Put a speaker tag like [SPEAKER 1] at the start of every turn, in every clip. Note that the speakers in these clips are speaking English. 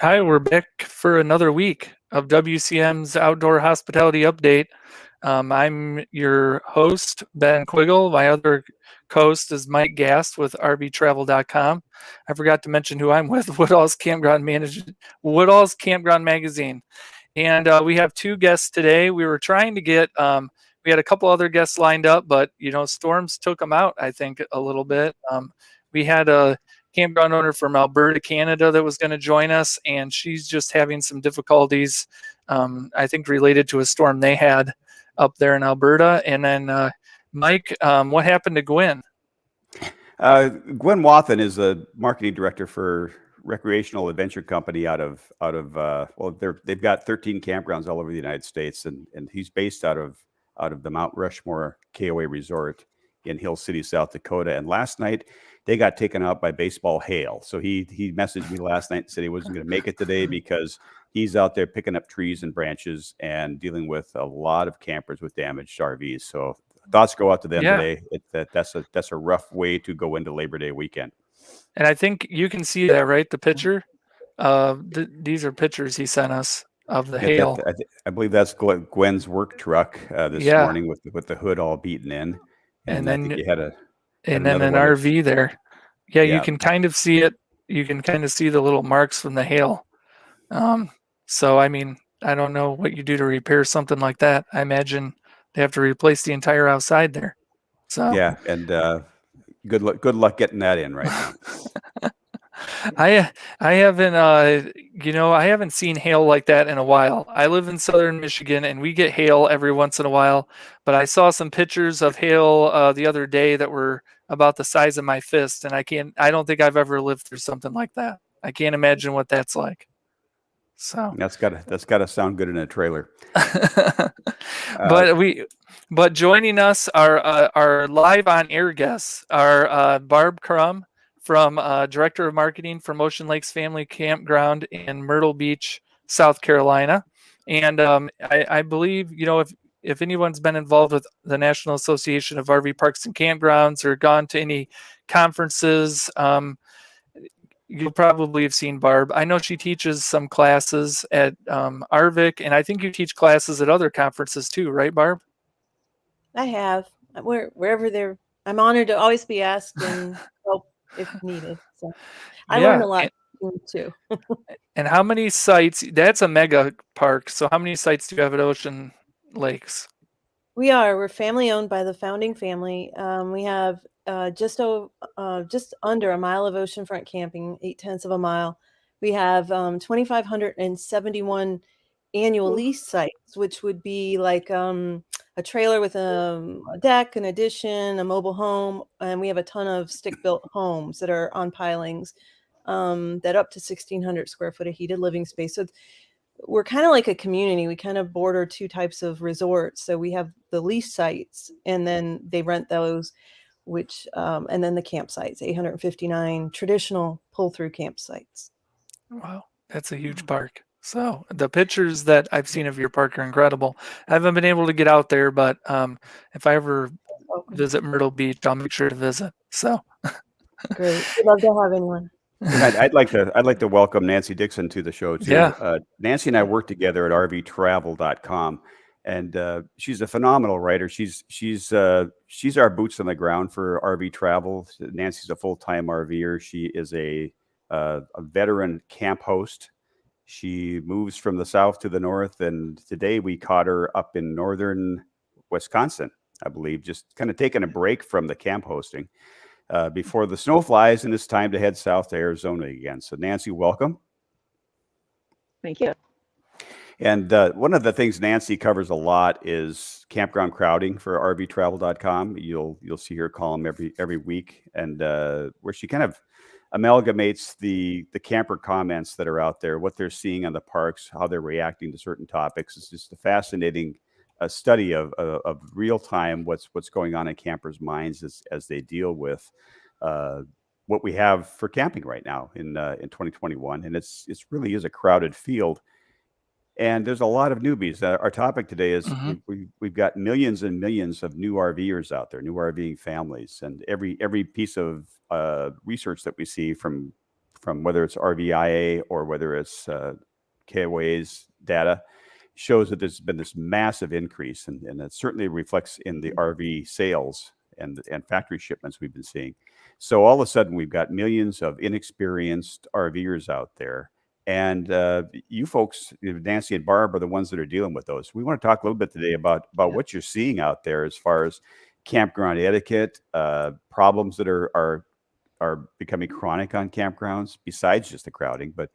[SPEAKER 1] Hi, we're back for another week of WCM's Outdoor Hospitality Update. I'm your host, Ben Quiggle. My other co-host is Mike Gast with RVTravel.com. I forgot to mention who I'm with, Woodall's Campground Magazine. And we have two guests today. We were trying to get, we had a couple other guests lined up, but, storms took them out, I think, a little bit. We had a campground owner from Alberta, Canada that was going to join us, and she's just having some difficulties, I think, related to a storm they had up there in Alberta. And then, Mike, what happened to Gwen?
[SPEAKER 2] Gwen Wathen is the marketing director for recreational adventure company out of they've got 13 campgrounds all over the United States, and he's based out of the Mount Rushmore KOA Resort in Hill City, South Dakota. And last night they got taken out by baseball hail. So he messaged me last night and said he wasn't going to make it today because he's out there picking up trees and branches and dealing with a lot of campers with damaged RVs. So thoughts go out to them today. That's a rough way to go into Labor Day weekend.
[SPEAKER 1] And I think you can see that, right? The picture. These are pictures he sent us of the hail.
[SPEAKER 2] I believe that's Gwen's work truck this morning with the hood all beaten in. And then I think you had
[SPEAKER 1] an RV there. Yeah, you can kind of see it. You can kind of see the little marks from the hail. So, I mean, I don't know what you do to repair something like that. I imagine they have to replace the entire outside there. So
[SPEAKER 2] yeah, and good luck getting that in right now.
[SPEAKER 1] I haven't I haven't seen hail like that in a while. I live in southern Michigan and we get hail every once in a while, but I saw some pictures of hail the other day that were about the size of my fist, and I don't think I've ever lived through something like that. I can't imagine what that's like. So
[SPEAKER 2] that's gotta sound good in a trailer.
[SPEAKER 1] But joining us are live on air guests are Barb Krumm, from Director of Marketing from Ocean Lakes Family Campground in Myrtle Beach, South Carolina. And I believe, if anyone's been involved with the National Association of RV Parks and Campgrounds or gone to any conferences, you'll probably have seen Barb. I know she teaches some classes at RVic, and I think you teach classes at other conferences too, right, Barb?
[SPEAKER 3] I have. Wherever they're, I'm honored to always be asked and help if needed. So I learned a lot too.
[SPEAKER 1] And how many sites? That's a mega park. So how many sites do you have at Ocean Lakes?
[SPEAKER 3] We're family owned by the founding family. We have just under a mile of oceanfront camping, 0.8 of a mile. We have 2,571 annual lease sites, which would be like a trailer with a deck, an addition, a mobile home, and we have a ton of stick-built homes that are on pilings that up to 1,600 square foot of heated living space. So we're kind of like a community. We kind of border two types of resorts. So we have the lease sites, and then they rent those, and then the campsites, 859 traditional pull-through campsites.
[SPEAKER 1] Wow, that's a huge park. So the pictures that I've seen of your park are incredible. I haven't been able to get out there, but if I ever visit Myrtle Beach, I'll make sure to visit. So
[SPEAKER 3] great. We'd love to have anyone.
[SPEAKER 2] I'd like to welcome Nanci Dixon to the show too.
[SPEAKER 1] Yeah.
[SPEAKER 2] Nanci and I work together at RVTravel.com, and she's a phenomenal writer. She's our boots on the ground for RV travel. Nanci's a full-time RVer. She is a veteran camp host. She moves from the south to the north, and today we caught her up in northern Wisconsin, I believe, just kind of taking a break from the camp hosting before the snow flies, and it's time to head south to Arizona again. So Nanci, welcome.
[SPEAKER 4] Thank you.
[SPEAKER 2] And one of the things Nanci covers a lot is campground crowding for RVTravel.com. You'll see her column every week, and where she kind of amalgamates the camper comments that are out there, what they're seeing on the parks, how they're reacting to certain topics. It's just a fascinating study of real time what's going on in campers' minds as they deal with what we have for camping right now in 2021, and it's really is a crowded field. And there's a lot of newbies. Our topic today is we've got millions and millions of new RVers out there, new RVing families, and every piece of research that we see from from whether it's RVIA or whether it's KOA's data, shows that there's been this massive increase, and it certainly reflects in the RV sales and factory shipments we've been seeing. So all of a sudden, we've got millions of inexperienced RVers out there. And you folks, Nanci and Barb, are the ones that are dealing with those. We want to talk a little bit today about what you're seeing out there as far as campground etiquette, problems that are becoming chronic on campgrounds, besides just the crowding. But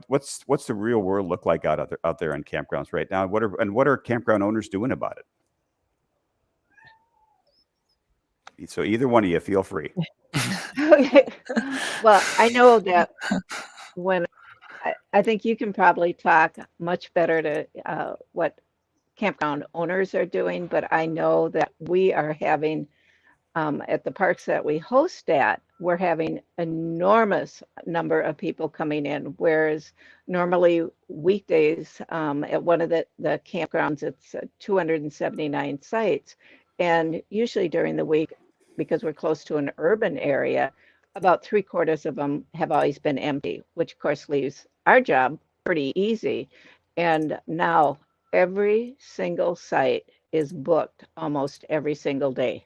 [SPEAKER 2] what's the real world look like out there on campgrounds right now? What are campground owners doing about it? So either one of you, feel free.
[SPEAKER 4] Okay. Well, I know that when I think you can probably talk much better to what campground owners are doing, but I know that we are having at the parks that we host at, we're having enormous number of people coming in, whereas normally weekdays at one of the campgrounds, it's 279 sites. And usually during the week, because we're close to an urban area, about 3/4 of them have always been empty, which of course leaves our job pretty easy. And now every single site is booked almost every single day.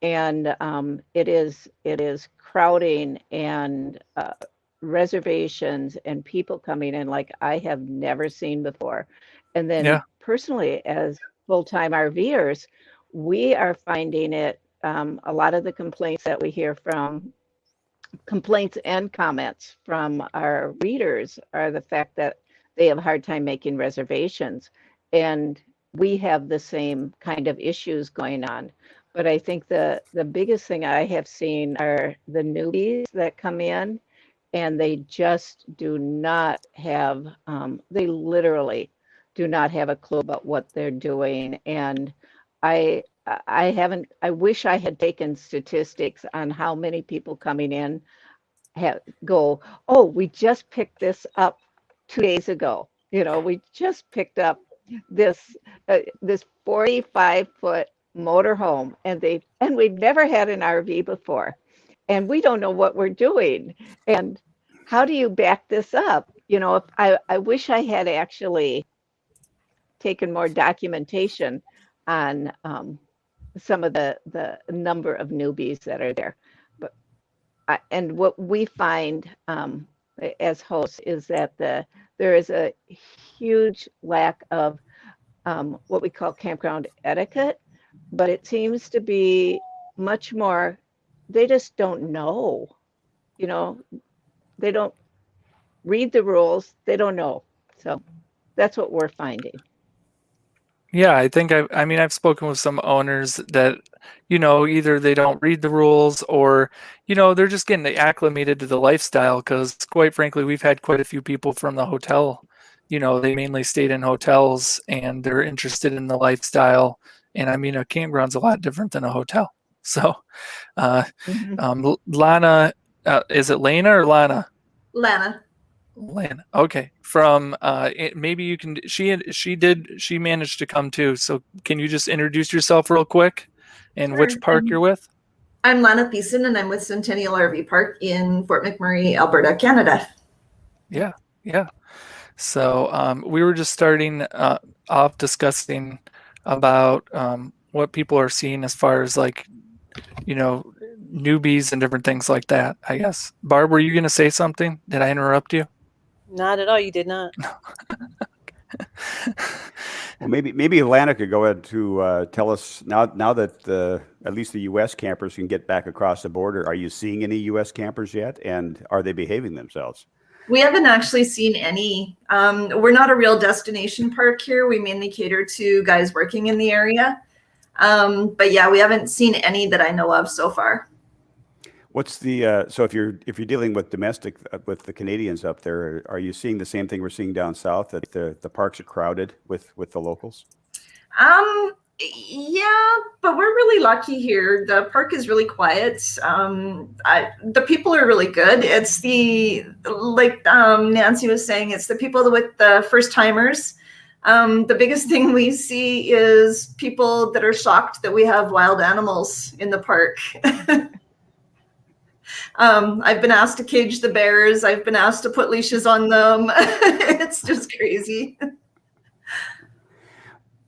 [SPEAKER 4] And it is crowding and reservations and people coming in like I have never seen before. And then personally, as full-time RVers, we are finding it, a lot of the complaints that we hear from, complaints and comments from our readers, are the fact that they have a hard time making reservations. And we have the same kind of issues going on. But I think the biggest thing I have seen are the newbies that come in, and they just do not have, they literally do not have a clue about what they're doing. And I wish I had taken statistics on how many people coming in go, oh, we just picked this up 2 days ago. We just picked up this 45-foot motorhome, and we've never had an RV before, and we don't know what we're doing. And how do you back this up? If I wish I had actually taken more documentation on some of the number of newbies that are there. But and what we find as hosts is that there is a huge lack of what we call campground etiquette, but it seems to be much more, they just don't know. They don't read the rules, they don't know. So that's what we're finding.
[SPEAKER 1] Yeah, I think I've spoken with some owners that, either they don't read the rules or, they're just getting acclimated to the lifestyle, because quite frankly, we've had quite a few people from the hotel, they mainly stayed in hotels and they're interested in the lifestyle. And a campground's a lot different than a hotel. So, Lana, is it Lana or Lana?
[SPEAKER 5] Lana.
[SPEAKER 1] Lana. Okay. From maybe you can. She managed to come too. So can you just introduce yourself real quick, and
[SPEAKER 5] Sure.
[SPEAKER 1] which park you're with?
[SPEAKER 5] I'm Lana Thiesen, and I'm with Centennial RV Park in Fort McMurray, Alberta, Canada.
[SPEAKER 1] Yeah. So we were just starting off discussing about what people are seeing as far as newbies and different things like that, I guess. Barb, were you going to say something? Did I interrupt you?
[SPEAKER 3] Not at all. You did not.
[SPEAKER 2] Well, maybe Lana could go ahead to tell us now that at least the U.S. campers can get back across the border. Are you seeing any U.S. campers yet, and are they behaving themselves?
[SPEAKER 5] We haven't actually seen any. We're not a real destination park here. We mainly cater to guys working in the area. But yeah, we haven't seen any that I know of so far.
[SPEAKER 2] What's the so if you're dealing with domestic with the Canadians up there, are you seeing the same thing we're seeing down south, that the parks are crowded with the locals?
[SPEAKER 5] Yeah, but we're really lucky here. The park is really quiet. The people are really good. It's like Nanci was saying, it's the people with the first timers. The biggest thing we see is people that are shocked that we have wild animals in the park. I've been asked to cage the bears. I've been asked to put leashes on them. It's just crazy.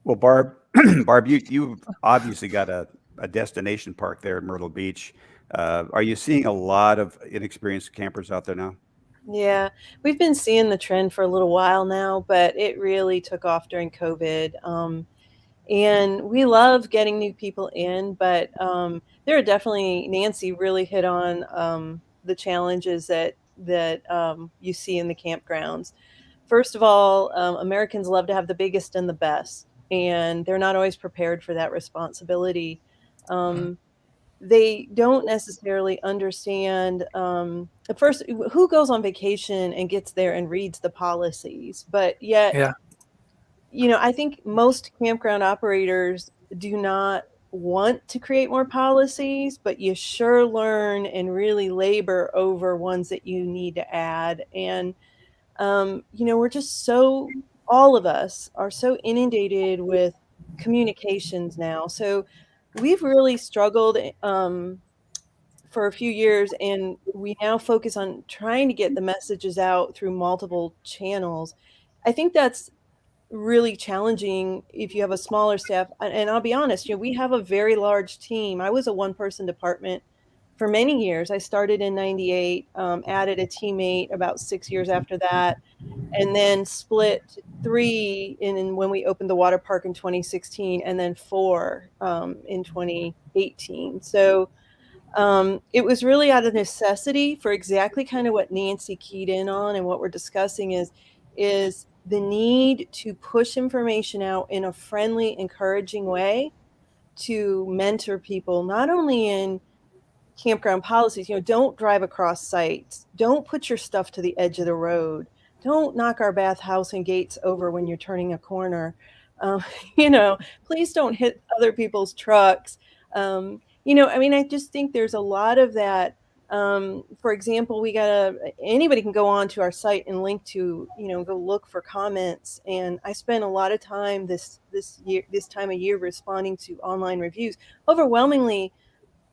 [SPEAKER 2] Well, Barb, Barb, you've obviously got a destination park there at Myrtle Beach. Are you seeing a lot of inexperienced campers out there now?
[SPEAKER 3] Yeah, we've been seeing the trend for a little while now, but it really took off during COVID. And we love getting new people in, but there are definitely, Nanci really hit on the challenges that you see in the campgrounds. First of all, Americans love to have the biggest and the best, and they're not always prepared for that responsibility. They don't necessarily understand at first who goes on vacation and gets there and reads the policies, but yet,
[SPEAKER 1] Yeah.
[SPEAKER 3] I think most campground operators do not want to create more policies, but you sure learn and really labor over ones that you need to add. And we're just all of us are so inundated with communications now. So we've really struggled for a few years, and we now focus on trying to get the messages out through multiple channels. I think that's really challenging if you have a smaller staff. And I'll be honest, we have a very large team. I was a one-person department for many years. I started in 98, added a teammate about 6 years after that, and then split 3 in when we opened the water park in 2016, and then 4 in 2018. So it was really out of necessity for exactly kind of what Nanci keyed in on, and what we're discussing is the need to push information out in a friendly, encouraging way to mentor people, not only in campground policies. Don't drive across sites. Don't put your stuff to the edge of the road. Don't knock our bathhouse and gates over when you're turning a corner. Um, Please don't hit other people's trucks. I just think there's a lot of that. For example, anybody can go on to our site and link to, go look for comments. And I spent a lot of time this time of year responding to online reviews. Overwhelmingly,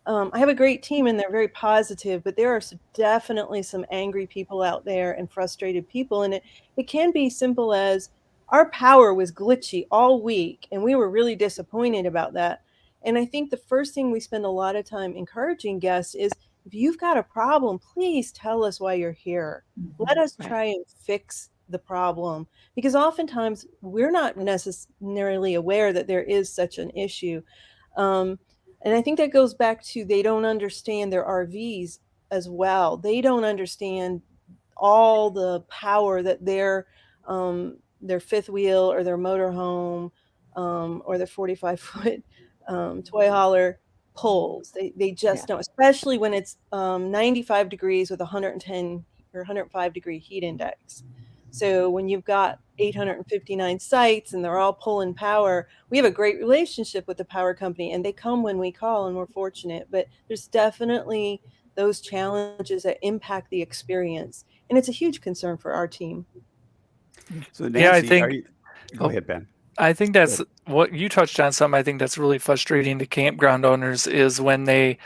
[SPEAKER 3] I have a great team and they're very positive, but there are definitely some angry people out there and frustrated people. And it can be simple as our power was glitchy all week, and we were really disappointed about that. And I think the first thing we spend a lot of time encouraging guests is, if you've got a problem, please tell us why you're here. Let us try and fix the problem, because oftentimes we're not necessarily aware that there is such an issue. And I think that goes back to, they don't understand their RVs as well. They don't understand all the power that their fifth wheel or their motorhome or their 45-foot toy hauler pulls. They just don't, especially when it's 95 degrees with 110 or 105 degree heat index. So when you've got 859 sites and they're all pulling power, we have a great relationship with the power company, and they come when we call, and we're fortunate. But there's definitely those challenges that impact the experience, and it's a huge concern for our team.
[SPEAKER 2] So Nanci,
[SPEAKER 1] Yeah, I think.
[SPEAKER 2] Go ahead, Ben.
[SPEAKER 1] I think that's what you touched on. Something I think that's really frustrating to campground owners is when they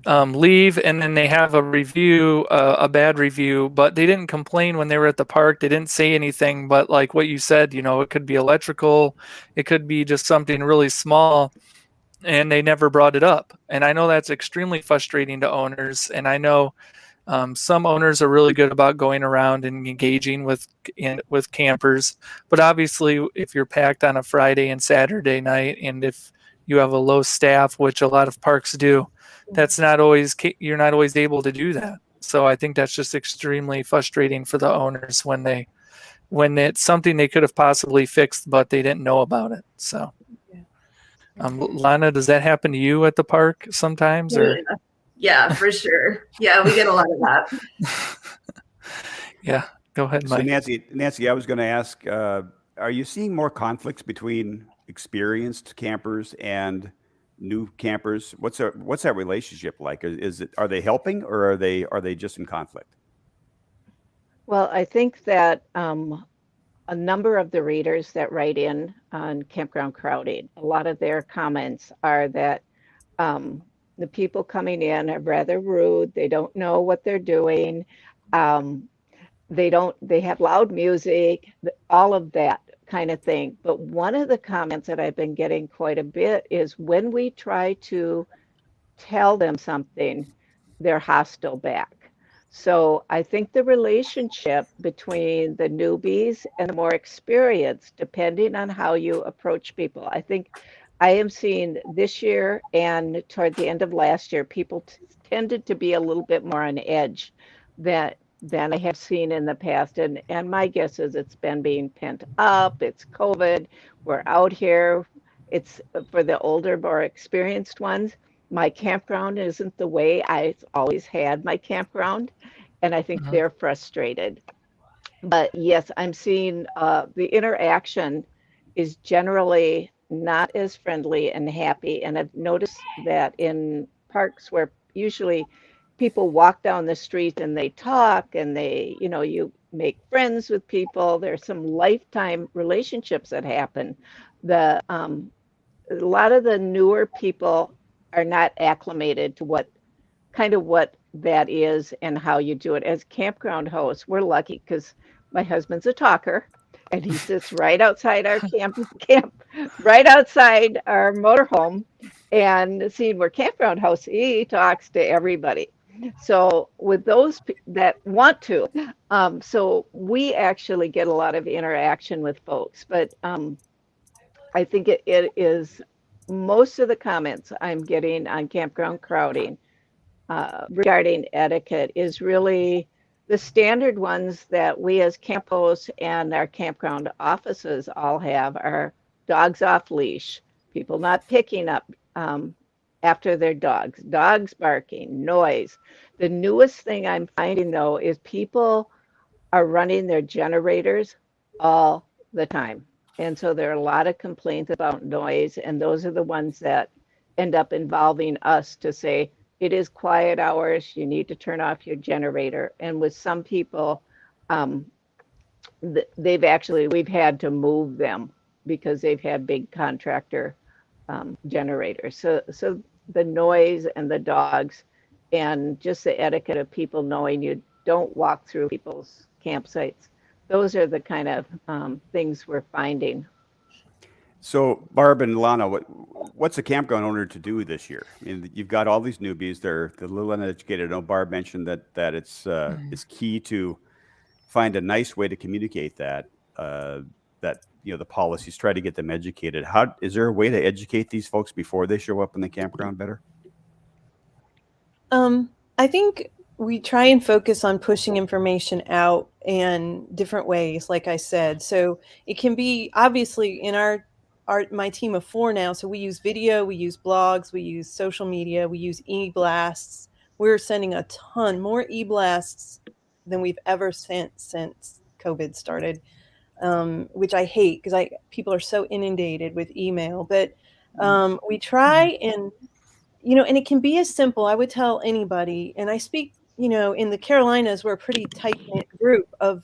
[SPEAKER 1] leave and then they have a review, a bad review, but they didn't complain when they were at the park. They didn't say anything, but like what you said, it could be electrical, it could be just something really small, and they never brought it up. And I know that's extremely frustrating to owners. And I know some owners are really good about going around and engaging with campers, but obviously if you're packed on a Friday and Saturday night, and if you have a low staff, which a lot of parks do, you're not always able to do that. So I think that's just extremely frustrating for the owners when it's something they could have possibly fixed, but they didn't know about it. So, Lana, does that happen to you at the park sometimes, or?
[SPEAKER 5] Yeah, for sure. Yeah, we get a lot of that.
[SPEAKER 1] Yeah, go ahead, Mike.
[SPEAKER 2] So Nanci, I was going to ask, are you seeing more conflicts between experienced campers and new campers? What's that relationship like? Are they helping, or are they just in conflict?
[SPEAKER 4] Well, I think that a number of the readers that write in on Campground Crowding, a lot of their comments are that The people coming in are rather rude. They don't know what they're doing. Um, they have loud music, all of that kind of thing. But one of the comments that I've been getting quite a bit is when we try to tell them something, they're hostile back. So I think the relationship between the newbies and the more experienced, depending on how you approach people, I think I am seeing this year and toward the end of last year, people tended to be a little bit more on edge than I have seen in the past. And my guess is it's been being pent up. It's COVID. We're out here. It's for the older, more experienced ones. My campground isn't the way I always had my campground, and I think they're frustrated. But yes, I'm seeing the interaction is generally not as friendly and happy. And I've noticed that in parks where usually people walk down the street and they talk and you make friends with people. There's some lifetime relationships that happen. A lot of the newer people are not acclimated to what that is and how you do it. As campground hosts, we're lucky because my husband's a talker and he sits right outside our right outside our motorhome. And seeing we're campground hosts, he talks to everybody. So with those that want to, so we actually get a lot of interaction with folks. But I think it is most of the comments I'm getting on campground crowding regarding etiquette is really the standard ones that we as camp hosts and our campground offices all have are dogs off leash, people not picking up after their dogs barking, noise. The newest thing I'm finding though is people are running their generators all the time. And so there are a lot of complaints about noise, and those are the ones that end up involving us to say, it is quiet hours, you need to turn off your generator. And with some people, we've had to move them because they've had big contractor generators. So the noise and the dogs and just the etiquette of people knowing you don't walk through people's campsites. Those are the kind of things we're finding.
[SPEAKER 2] So, Barb and Lana, what's a campground owner to do this year? I mean, you've got all these newbies; they're a little uneducated. I know Barb mentioned that it's key to find a nice way to communicate that the policies, try to get them educated. How is there a way to educate these folks before they show up in the campground better?
[SPEAKER 3] I think we try and focus on pushing information out in different ways, like I said. So it can be obviously in my team of 4 now. So we use video, we use blogs, we use social media, we use e-blasts. We're sending a ton more e-blasts than we've ever sent since COVID started, which I hate because people are so inundated with email. But we try and and it can be as simple. I would tell anybody, and I speak, in the Carolinas, we're a pretty tight-knit group of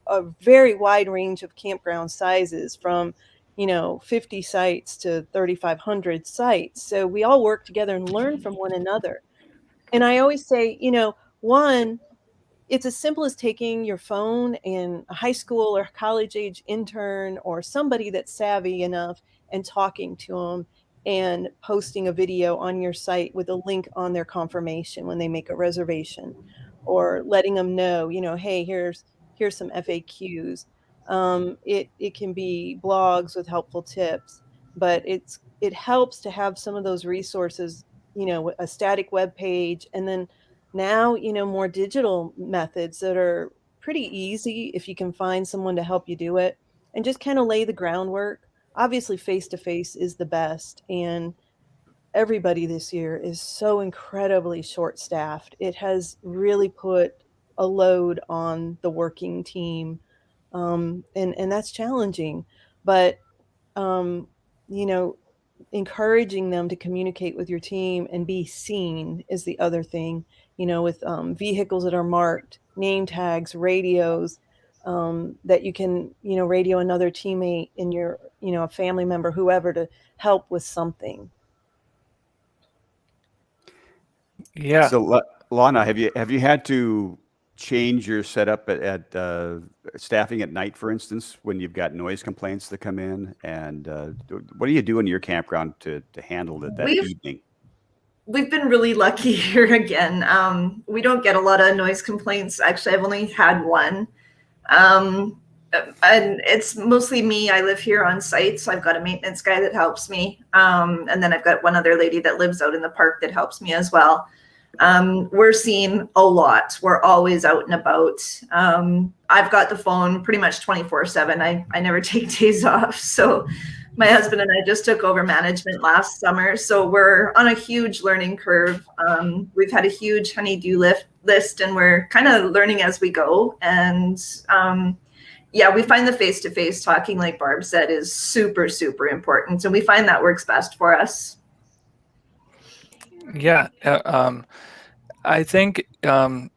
[SPEAKER 3] a very wide range of campground sizes from, 50 sites to 3,500 sites. So we all work together and learn from one another. And I always say, one, it's as simple as taking your phone and a high school or college age intern or somebody that's savvy enough and talking to them and posting a video on your site with a link on their confirmation when they make a reservation, or letting them know, hey, here's some FAQs. It can be blogs with helpful tips, but it helps to have some of those resources, a static web page, and then now, more digital methods that are pretty easy if you can find someone to help you do it and just kind of lay the groundwork. Obviously, face-to-face is the best, and everybody this year is so incredibly short-staffed. It has really put a load on the working team, and that's challenging. But, encouraging them to communicate with your team and be seen is the other thing, with vehicles that are marked, name tags, radios, that you can, radio another teammate in your, a family member, whoever, to help with something.
[SPEAKER 1] Yeah.
[SPEAKER 2] So, Lana, have you had to change your setup at staffing at night, for instance, when you've got noise complaints that come in? And what do you do in your campground to handle that
[SPEAKER 5] We've
[SPEAKER 2] evening?
[SPEAKER 5] we've been really lucky here again. We don't get a lot of noise complaints. Actually, I've only had one. Um, and it's mostly me. I live here on site, so I've got a maintenance guy that helps me. And then I've got one other lady that lives out in the park that helps me as well. We're seeing a lot. We're always out and about. I've got the phone pretty much 24/7. I never take days off. So my husband and I just took over management last summer. So we're on a huge learning curve. We've had a huge honey-do list, and we're kind of learning as we go. And yeah, we find the face-to-face talking, like Barb said, is super, super important. And we find that works best for us.
[SPEAKER 1] Yeah. I think, some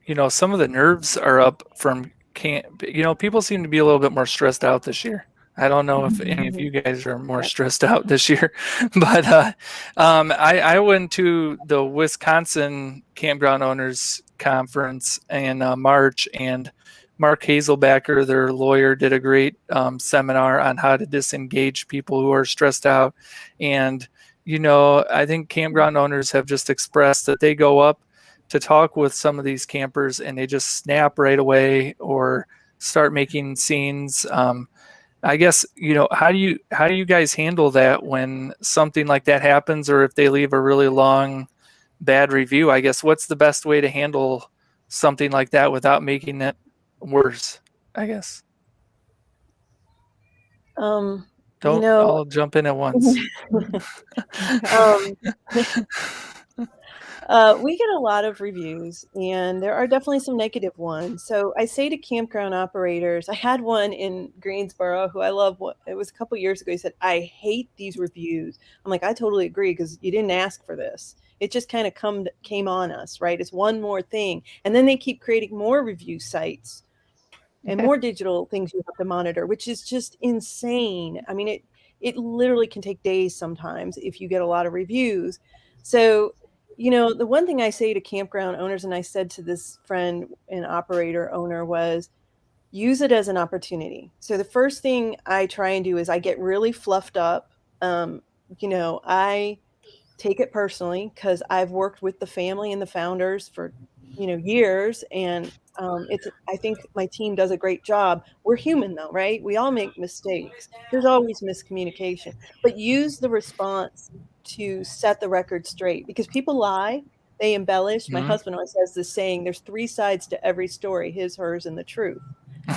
[SPEAKER 1] of the nerves are up from camp. People seem to be a little bit more stressed out this year. I don't know if any of you guys are more stressed out this year, but I went to the Wisconsin Campground Owners Conference in March, and Mark Hazelbacker, their lawyer, did a great seminar on how to disengage people who are stressed out. And, I think campground owners have just expressed that they go up to talk with some of these campers and they just snap right away or start making scenes. I guess, how do you guys handle that when something like that happens, or if they leave a really long bad review? I guess what's the best way to handle something like that without making it worse, I guess? Don't all jump in at once.
[SPEAKER 3] We get a lot of reviews, and there are definitely some negative ones. So I say to campground operators, I had one in Greensboro who I love. It was a couple years ago. He said, "I hate these reviews." I'm like, I totally agree, because you didn't ask for this. It just kind of came on us, right? It's one more thing. And then they keep creating more review sites and more digital things you have to monitor, which is just insane. I mean, it literally can take days sometimes if you get a lot of reviews. So, the one thing I say to campground owners, and I said to this friend and operator owner, was use it as an opportunity. So the first thing I try and do is I get really fluffed up. I take it personally because I've worked with the family and the founders for, years. And I think my team does a great job. We're human though, right? We all make mistakes. There's always miscommunication, but use the response to set the record straight, because people lie, they embellish. My husband always has this saying, there's 3 sides to every story: his, hers, and the truth.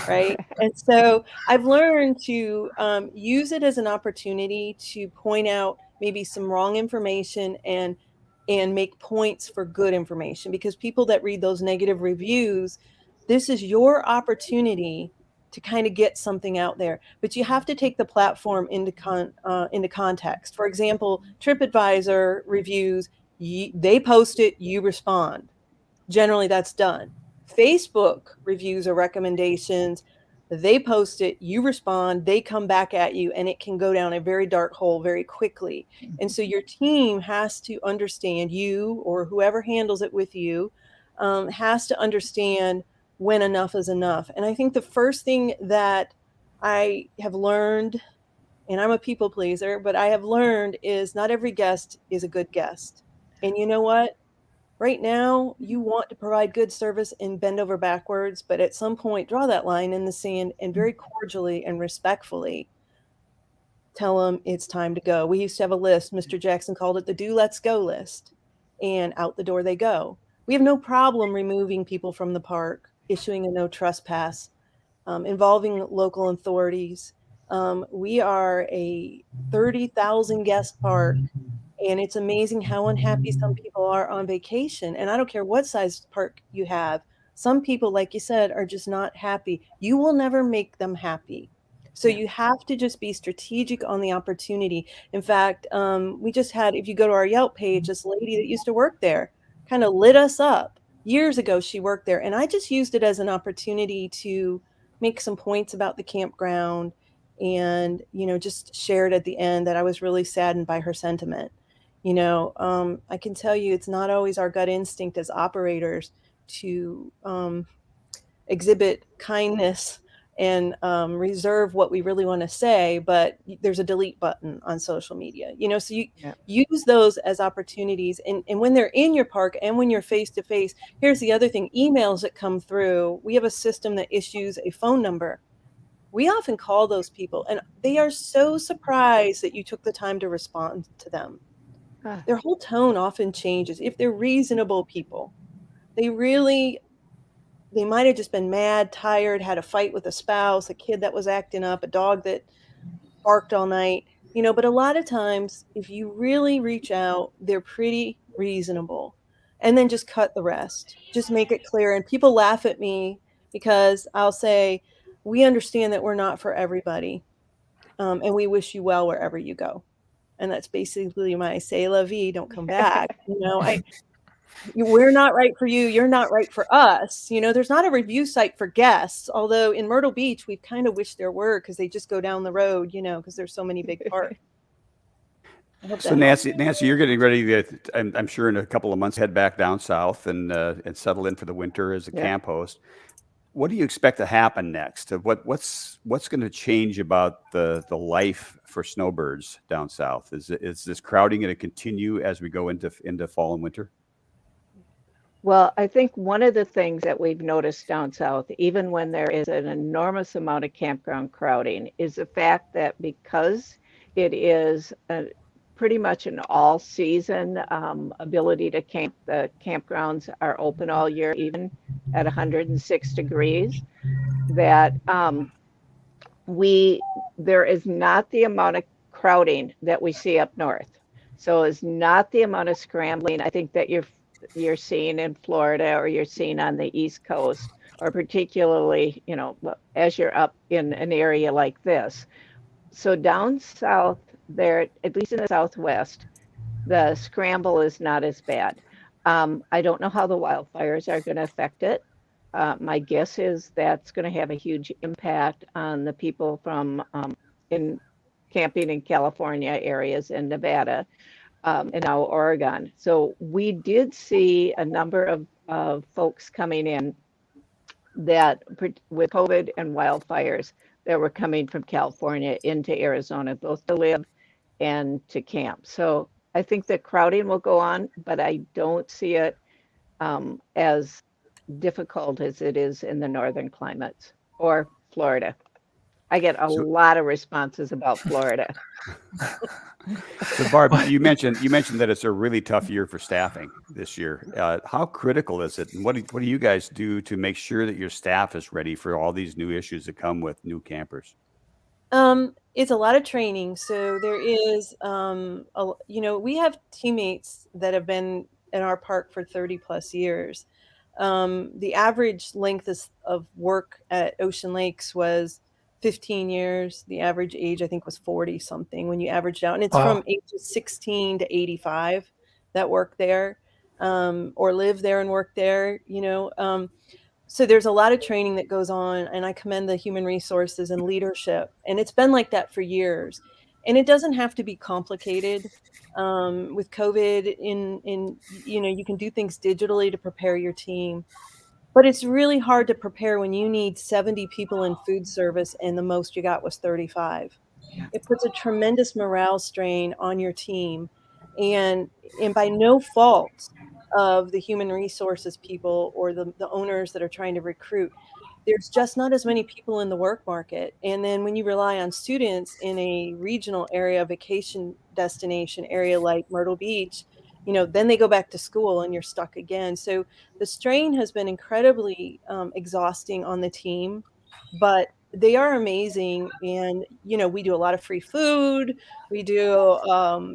[SPEAKER 3] Right. And so I've learned to use it as an opportunity to point out maybe some wrong information and make points for good information, because people that read those negative reviews, this is your opportunity to kind of get something out there, but you have to take the platform into context. For example, TripAdvisor reviews, they post it, you respond. Generally, that's done. Facebook reviews or recommendations, they post it, you respond, they come back at you, and it can go down a very dark hole very quickly. And so your team has to understand, you or whoever handles it with you has to understand when enough is enough. And I think the first thing that I have learned, and I'm a people pleaser, but I have learned, is not every guest is a good guest. And you know what? Right now, you want to provide good service and bend over backwards, but at some point, draw that line in the sand and very cordially and respectfully tell them it's time to go. We used to have a list. Mr. Jackson called it the Do Let's Go list, and out the door they go. We have no problem removing people from the park, issuing a no trespass, involving local authorities. We are a 30,000 guest park. And it's amazing how unhappy some people are on vacation. And I don't care what size park you have. Some people, like you said, are just not happy. You will never make them happy. So you have to just be strategic on the opportunity. In fact, we just had, if you go to our Yelp page, this lady that used to work there kind of lit us up. Years ago, she worked there. And I just used it as an opportunity to make some points about the campground and, just shared at the end that I was really saddened by her sentiment. I can tell you it's not always our gut instinct as operators to exhibit kindness and reserve what we really want to say, but there's a delete button on social media, so you use those as opportunities. And when they're in your park and when you're face to face, here's the other thing, emails that come through. We have a system that issues a phone number. We often call those people and they are so surprised that you took the time to respond to them. Their whole tone often changes. If they're reasonable people, they might have just been mad, tired, had a fight with a spouse, a kid that was acting up, a dog that barked all night, but a lot of times if you really reach out, they're pretty reasonable. And then just cut the rest. Just make it clear. And people laugh at me because I'll say, we understand that we're not for everybody. And we wish you well wherever you go. And that's basically my say la vie, don't come back. We're not right for you. You're not right for us. There's not a review site for guests, although in Myrtle Beach, we kind of wish there were because they just go down the road, because there's so many big parks.
[SPEAKER 2] So Nanci, you're getting ready to, I'm sure in a couple of months, head back down south and settle in for the winter as a camp host. What do you expect to happen next? What's going to change about the life for snowbirds down south? Is this crowding going to continue as we go into fall and winter?
[SPEAKER 4] Well, I think one of the things that we've noticed down south, even when there is an enormous amount of campground crowding, is the fact that because it is pretty much an all-season ability to camp, the campgrounds are open all year, even at 106 degrees, that there is not the amount of crowding that we see up north. So it's not the amount of scrambling, I think, that you're seeing in Florida or you're seeing on the East Coast, or particularly, as you're up in an area like this. So down south there, at least in the Southwest, the scramble is not as bad. I don't know how the wildfires are going to affect it. My guess is that's going to have a huge impact on the people from in camping in California areas and Nevada. And now Oregon. So we did see a number of folks coming in that with COVID and wildfires that were coming from California into Arizona, both to live and to camp. So I think that crowding will go on, but I don't see it as difficult as it is in the northern climates or Florida. I get a lot of responses about Florida.
[SPEAKER 2] So Barb, you mentioned that it's a really tough year for staffing this year. How critical is it? And what do you guys do to make sure that your staff is ready for all these new issues that come with new campers?
[SPEAKER 3] It's a lot of training. So there is, we have teammates that have been in our park for 30 plus years. The average length of work at Ocean Lakes was 15 years. The average age, I think, was 40 something when you averaged out. And it's from ages 16 to 85 that work there, or live there and work there, So there's a lot of training that goes on, and I commend the human resources and leadership. And it's been like that for years. And it doesn't have to be complicated. With COVID, you can do things digitally to prepare your team. But it's really hard to prepare when you need 70 people in food service and the most you got was 35. It puts a tremendous morale strain on your team. And by no fault of the human resources people or the owners that are trying to recruit, there's just not as many people in the work market. And then when you rely on students in a regional area, vacation destination area like Myrtle Beach, then they go back to school and you're stuck again. So the strain has been incredibly exhausting on the team, but they are amazing. And, we do a lot of free food. We do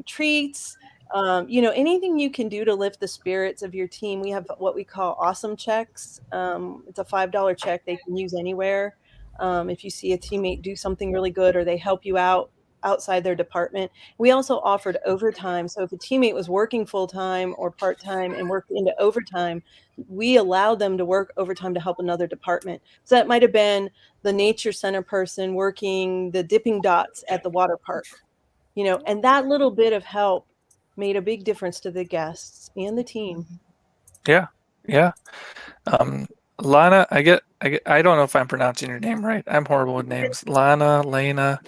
[SPEAKER 3] treats, anything you can do to lift the spirits of your team. We have what we call awesome checks. It's a $5 check they can use anywhere. If you see a teammate do something really good or they help you out outside their department. We also offered overtime. So if a teammate was working full-time or part-time and worked into overtime, we allowed them to work overtime to help another department. So that might have been the nature center person working the dipping dots at the water park, and that little bit of help made a big difference to the guests and the team.
[SPEAKER 1] Yeah. Lana, I don't know if I'm pronouncing your name right. I'm horrible with names. Lana.
[SPEAKER 5] Lana.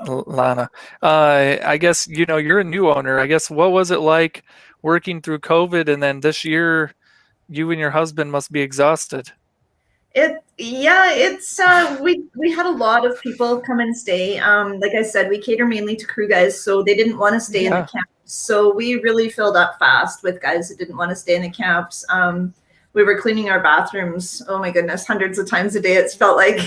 [SPEAKER 1] Lana. I guess, you're a new owner. I guess, what was it like working through COVID, and then this year you and your husband must be exhausted?
[SPEAKER 5] It's we had a lot of people come and stay. Like I said, we cater mainly to crew guys, so they didn't want to stay in the camp. So we really filled up fast with guys that didn't want to stay in the camps. We were cleaning our bathrooms, oh my goodness, hundreds of times a day, it's felt like.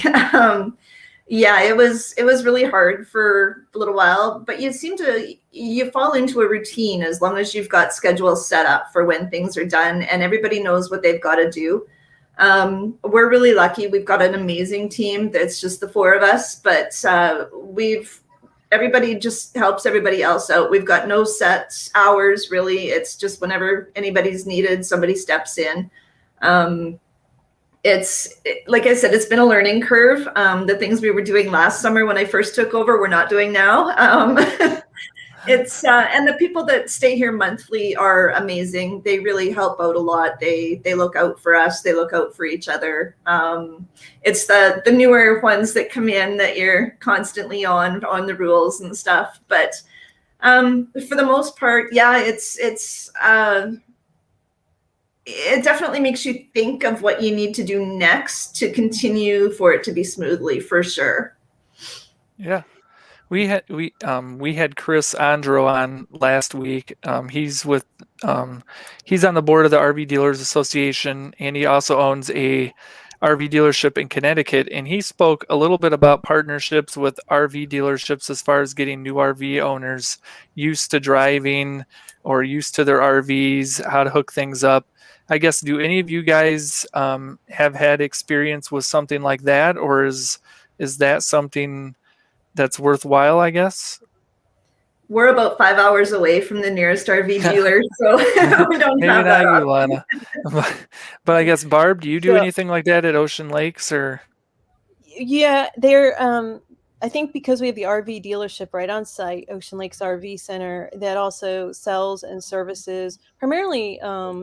[SPEAKER 5] It was really hard for a little while, but you fall into a routine as long as you've got schedules set up for when things are done and everybody knows what they've got to do. We're really lucky. We've got an amazing team. That's just the four of us, but everybody just helps everybody else out. We've got no set hours really. It's just whenever anybody's needed, somebody steps in. It's like I said, it's been a learning curve. The things we were doing last summer when I first took over, we're not doing now. And the people that stay here monthly are amazing. They really help out a lot. They look out for us. They look out for each other. It's the newer ones that come in that you're constantly on the rules and stuff. But for the most part, it definitely makes you think of what you need to do next to continue for it to be smoothly, for sure.
[SPEAKER 1] Yeah. We had Chris Andro on last week. He's on the board of the RV Dealers Association, and he also owns a RV dealership in Connecticut. And he spoke a little bit about partnerships with RV dealerships as far as getting new RV owners used to driving or used to their RVs, how to hook things up. I guess, do any of you guys have had experience with something like that, or is that something that's worthwhile, I guess?
[SPEAKER 5] We're about 5 hours away from the nearest RV dealer, so we don't
[SPEAKER 1] Maybe
[SPEAKER 5] have that
[SPEAKER 1] not you,
[SPEAKER 5] option.
[SPEAKER 1] Lana. But I guess, Barb, do you do anything like that at Ocean Lakes, or?
[SPEAKER 3] Yeah, they're I think because we have the RV dealership right on site, Ocean Lakes RV Center, that also sells and services primarily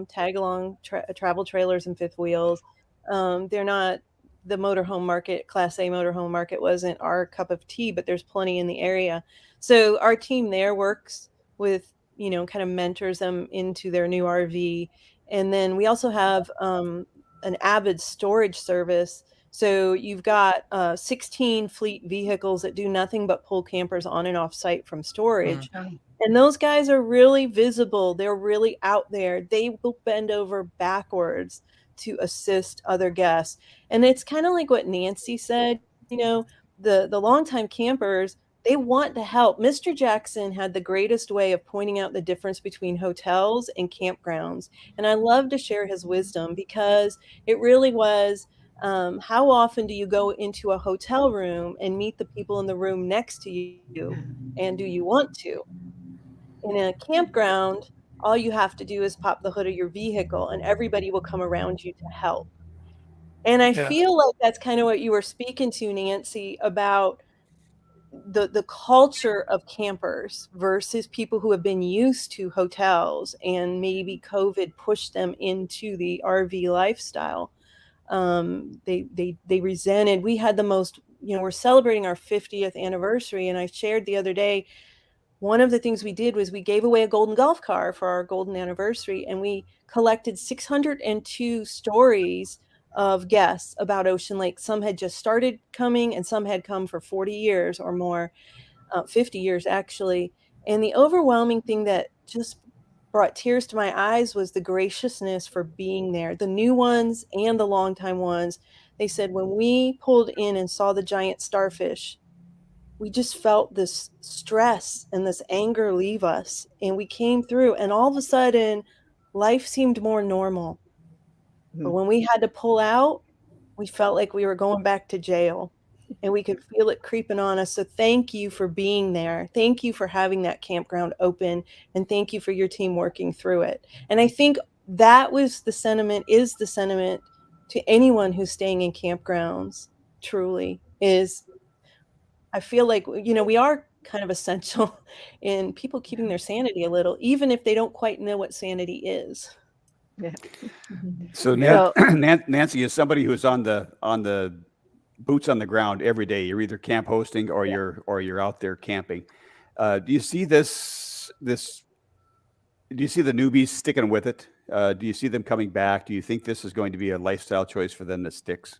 [SPEAKER 3] tag-along travel trailers and fifth wheels. They're not the motorhome market. Class A motorhome market wasn't our cup of tea, but there's plenty in the area. So our team there works with, kind of mentors them into their new RV. And then we also have an avid storage service. So you've got 16 fleet vehicles that do nothing but pull campers on and off site from storage. And those guys are really visible. They're really out there. They will bend over backwards to assist other guests. And it's kind of like what Nanci said, the longtime campers, they want to help. Mr. Jackson had the greatest way of pointing out the difference between hotels and campgrounds. And I love to share his wisdom because it really was, how often do you go into a hotel room and meet the people in the room next to you? And do you want to? In a campground, all you have to do is pop the hood of your vehicle and everybody will come around you to help. And I feel like that's kind of what you were speaking to, Nanci, about the culture of campers versus people who have been used to hotels, and maybe COVID pushed them into the RV lifestyle. They resented. We had the most, we're celebrating our 50th anniversary, and I shared the other day, one of the things we did was we gave away a golden golf car for our golden anniversary, and we collected 602 stories of guests about Ocean Lake. Some had just started coming and some had come for 40 years or more, 50 years actually. And the overwhelming thing that just brought tears to my eyes was the graciousness for being there. The new ones and the longtime ones, they said, when we pulled in and saw the giant starfish, we just felt this stress and this anger leave us, and we came through, and all of a sudden life seemed more normal. But when we had to pull out, we felt like we were going back to jail, and we could feel it creeping on us. So thank you for being there. Thank you for having that campground open, and thank you for your team working through it. And I think that was the sentiment, is the sentiment to anyone who's staying in campgrounds, truly, is I feel like, we are kind of essential in people keeping their sanity a little, even if they don't quite know what sanity is.
[SPEAKER 4] Yeah.
[SPEAKER 2] So
[SPEAKER 4] So-
[SPEAKER 2] Nanci is somebody who's on the boots on the ground every day. You're either camp hosting or you're out there camping. Do you see this? Do you see the newbies sticking with it? Do you see them coming back? Do you think this is going to be a lifestyle choice for them that sticks?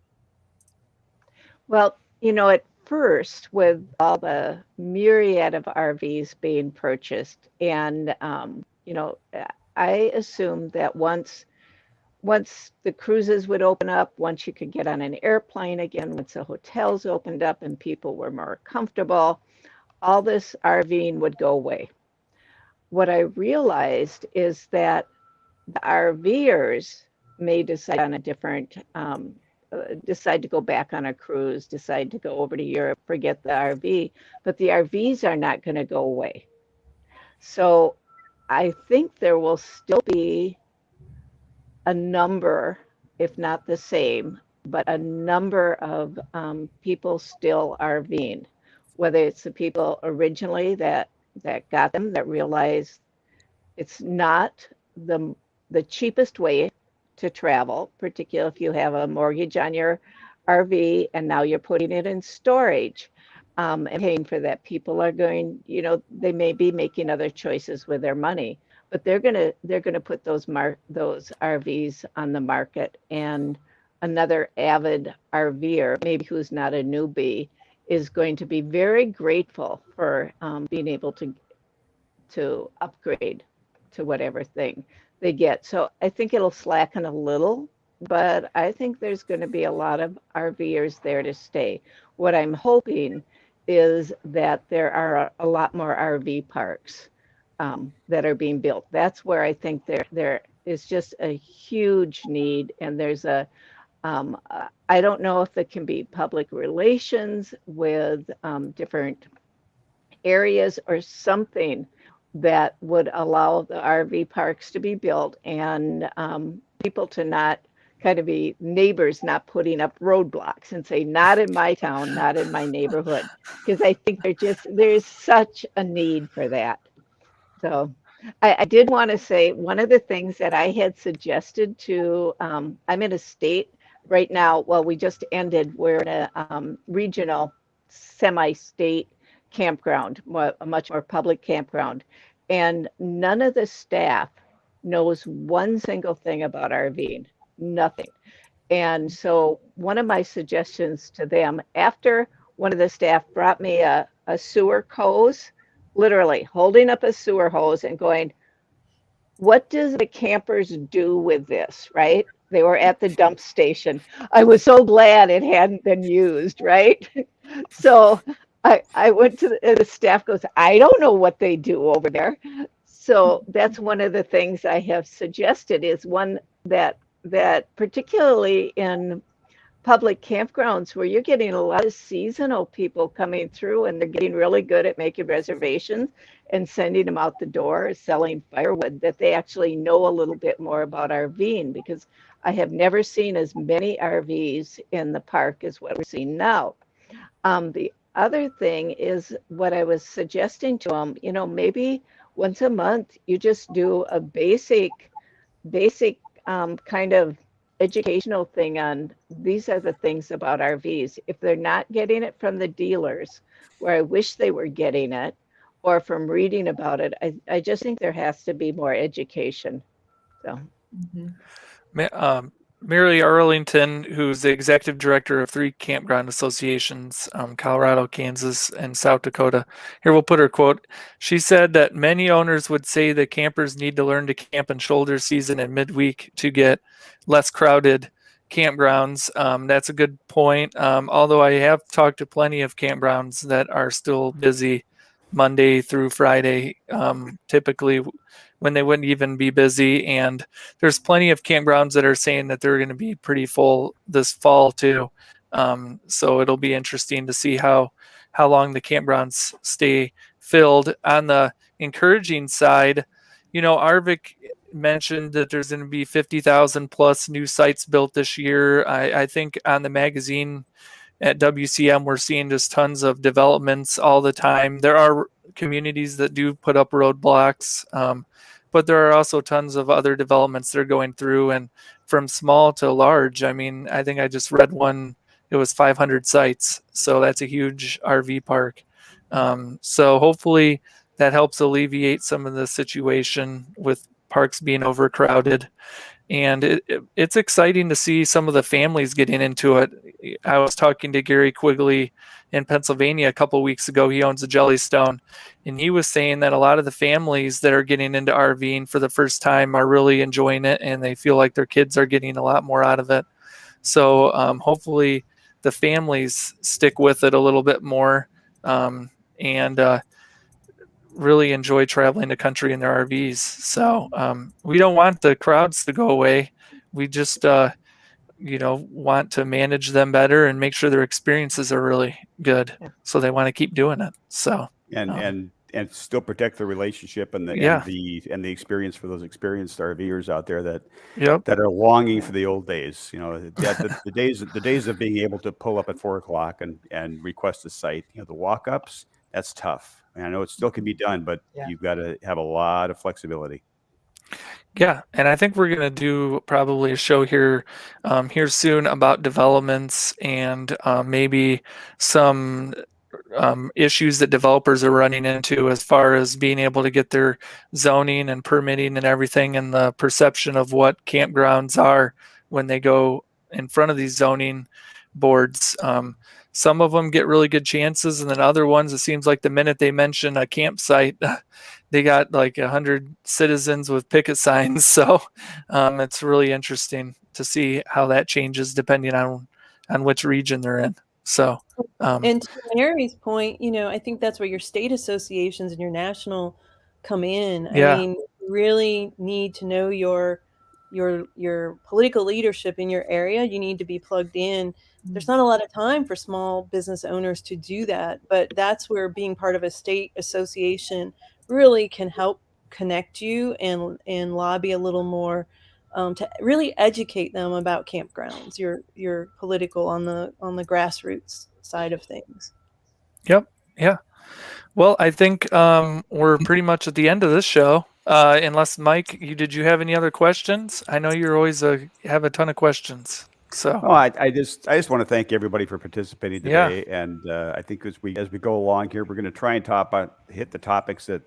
[SPEAKER 4] Well, at first, with all the myriad of RVs being purchased, and I assumed that once the cruises would open up, once you could get on an airplane again, once the hotels opened up and people were more comfortable, all this RVing would go away. What I realized is that the RVers may decide on a different, decide to go back on a cruise, decide to go over to Europe, forget the RV, but the RVs are not going to go away. So I think there will still be a number, if not the same, but a number of people still RVing, whether it's the people originally that got them, that realize it's not the cheapest way to travel, particularly if you have a mortgage on your RV and now you're putting it in storage and paying for that. People are going, they may be making other choices with their money, but they're gonna put those RVs on the market, and another avid RVer, maybe who's not a newbie, is going to be very grateful for being able to upgrade to whatever thing they get. So I think it'll slacken a little, but I think there's going to be a lot of RVers there to stay. What I'm hoping is that there are a lot more RV parks that are being built. That's where I think there is just a huge need, and there's I don't know if it can be public relations with different areas or something that would allow the RV parks to be built, and people to not kind of be neighbors, not putting up roadblocks and say, not in my town, not in my neighborhood, because I think there's such a need for that. So I did want to say one of the things that I had suggested to, I'm in a state right now, well, we just ended, we're in a regional semi-state campground, a much more public campground, and none of the staff knows one single thing about RVing, nothing. And so one of my suggestions to them, after one of the staff brought me a sewer hose, literally holding up a sewer hose and going, what does the campers do with this, right? They were at the dump station. I was so glad it hadn't been used, right? So I went to the staff goes, I don't know what they do over there. So that's one of the things I have suggested, is one that particularly in public campgrounds where you're getting a lot of seasonal people coming through, and they're getting really good at making reservations and sending them out the door, selling firewood, that they actually know a little bit more about RVing, because I have never seen as many RVs in the park as what we're seeing now. The other thing is what I was suggesting to them, maybe once a month you just do a basic kind of educational thing on these are the things about RVs. If they're not getting it from the dealers, where I wish they were getting it, or from reading about it, I just think there has to be more education. So.
[SPEAKER 1] Mary Arlington, who's the executive director of 3 campground associations, Colorado, Kansas, and South Dakota. Here we'll put her quote. She said that many owners would say that campers need to learn to camp in shoulder season and midweek to get less crowded campgrounds. That's a good point. Although I have talked to plenty of campgrounds that are still busy Monday through Friday, typically when they wouldn't even be busy. And there's plenty of campgrounds that are saying that they're going to be pretty full this fall too. So it'll be interesting to see how long the campgrounds stay filled. On the encouraging side, RVic mentioned that there's going to be 50,000 plus new sites built this year. I think on the magazine at WCM, we're seeing just tons of developments all the time. There are communities that do put up roadblocks, but there are also tons of other developments that are going through, and from small to large. I mean, I think I just read one, it was 500 sites. So that's a huge RV park. So hopefully that helps alleviate some of the situation with parks being overcrowded. And it's exciting to see some of the families getting into it. I was talking to Gary Quigley in Pennsylvania a couple of weeks ago. He owns a Jellystone, and he was saying that a lot of the families that are getting into RVing for the first time are really enjoying it, and they feel like their kids are getting a lot more out of it. So hopefully the families stick with it a little bit more, and really enjoy traveling the country in their RVs. So we don't want the crowds to go away. We just, want to manage them better and make sure their experiences are really good.
[SPEAKER 4] Yeah.
[SPEAKER 1] So they want to keep doing it. So
[SPEAKER 2] And still protect the relationship and the experience for those experienced RVers out there that are longing for the old days. The days of being able to pull up at 4:00 and request a site. The walk-ups, that's tough. And I know it still can be done, but you've got to have a lot of flexibility.
[SPEAKER 1] Yeah, and I think we're going to do probably a show here soon about developments and maybe some issues that developers are running into as far as being able to get their zoning and permitting and everything, and the perception of what campgrounds are when they go in front of these zoning boards. Some of them get really good chances, and then other ones, it seems like the minute they mention a campsite, they got like 100 citizens with picket signs. So it's really interesting to see how that changes depending on which region they're in. So,
[SPEAKER 3] and to Mary's point, I think that's where your state associations and your national come in. I mean, you really need to know your political leadership in your area. You need to be plugged in. There's not a lot of time for small business owners to do that, but that's where being part of a state association really can help connect you and lobby a little more to really educate them about campgrounds. Your political on the grassroots side of things.
[SPEAKER 1] Yep. Yeah. Well, I think we're pretty much at the end of this show. Unless Mike, did you have any other questions? I know you're always have a ton of questions. So
[SPEAKER 2] I just want to thank everybody for participating today. Yeah. And I think as we go along here, we're going to try and hit the topics that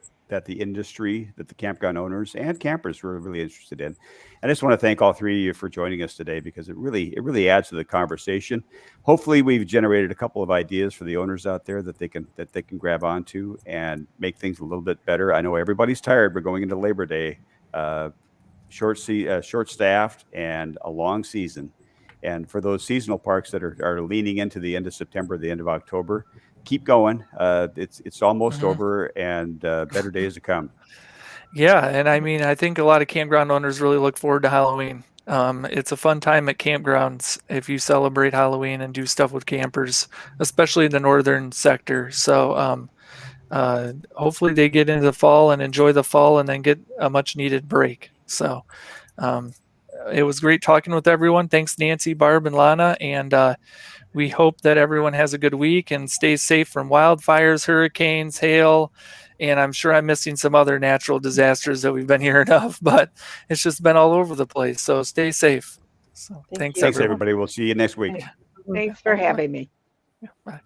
[SPEAKER 2] the industry, that the campground owners and campers were really interested in. I just want to thank all three of you for joining us today, because it really adds to the conversation. Hopefully we've generated a couple of ideas for the owners out there that they can grab onto and make things a little bit better. I know everybody's tired. We're going into Labor Day, short-staffed and a long season. And for those seasonal parks that are leaning into the end of September, the end of October, keep going. It's almost over, and better days to come.
[SPEAKER 1] Yeah, and I mean, I think a lot of campground owners really look forward to Halloween. It's a fun time at campgrounds if you celebrate Halloween and do stuff with campers, especially in the northern sector. So hopefully they get into the fall and enjoy the fall and then get a much needed break. So it was great talking with everyone. Thanks, Nanci, Barb, and Lana. And we hope that everyone has a good week and stays safe from wildfires, hurricanes, hail, and I'm sure I'm missing some other natural disasters that we've been hearing of, but it's just been all over the place. So stay safe. So thanks,
[SPEAKER 2] everybody. We'll see you next week.
[SPEAKER 4] Thanks for having me.
[SPEAKER 1] Yeah, bye.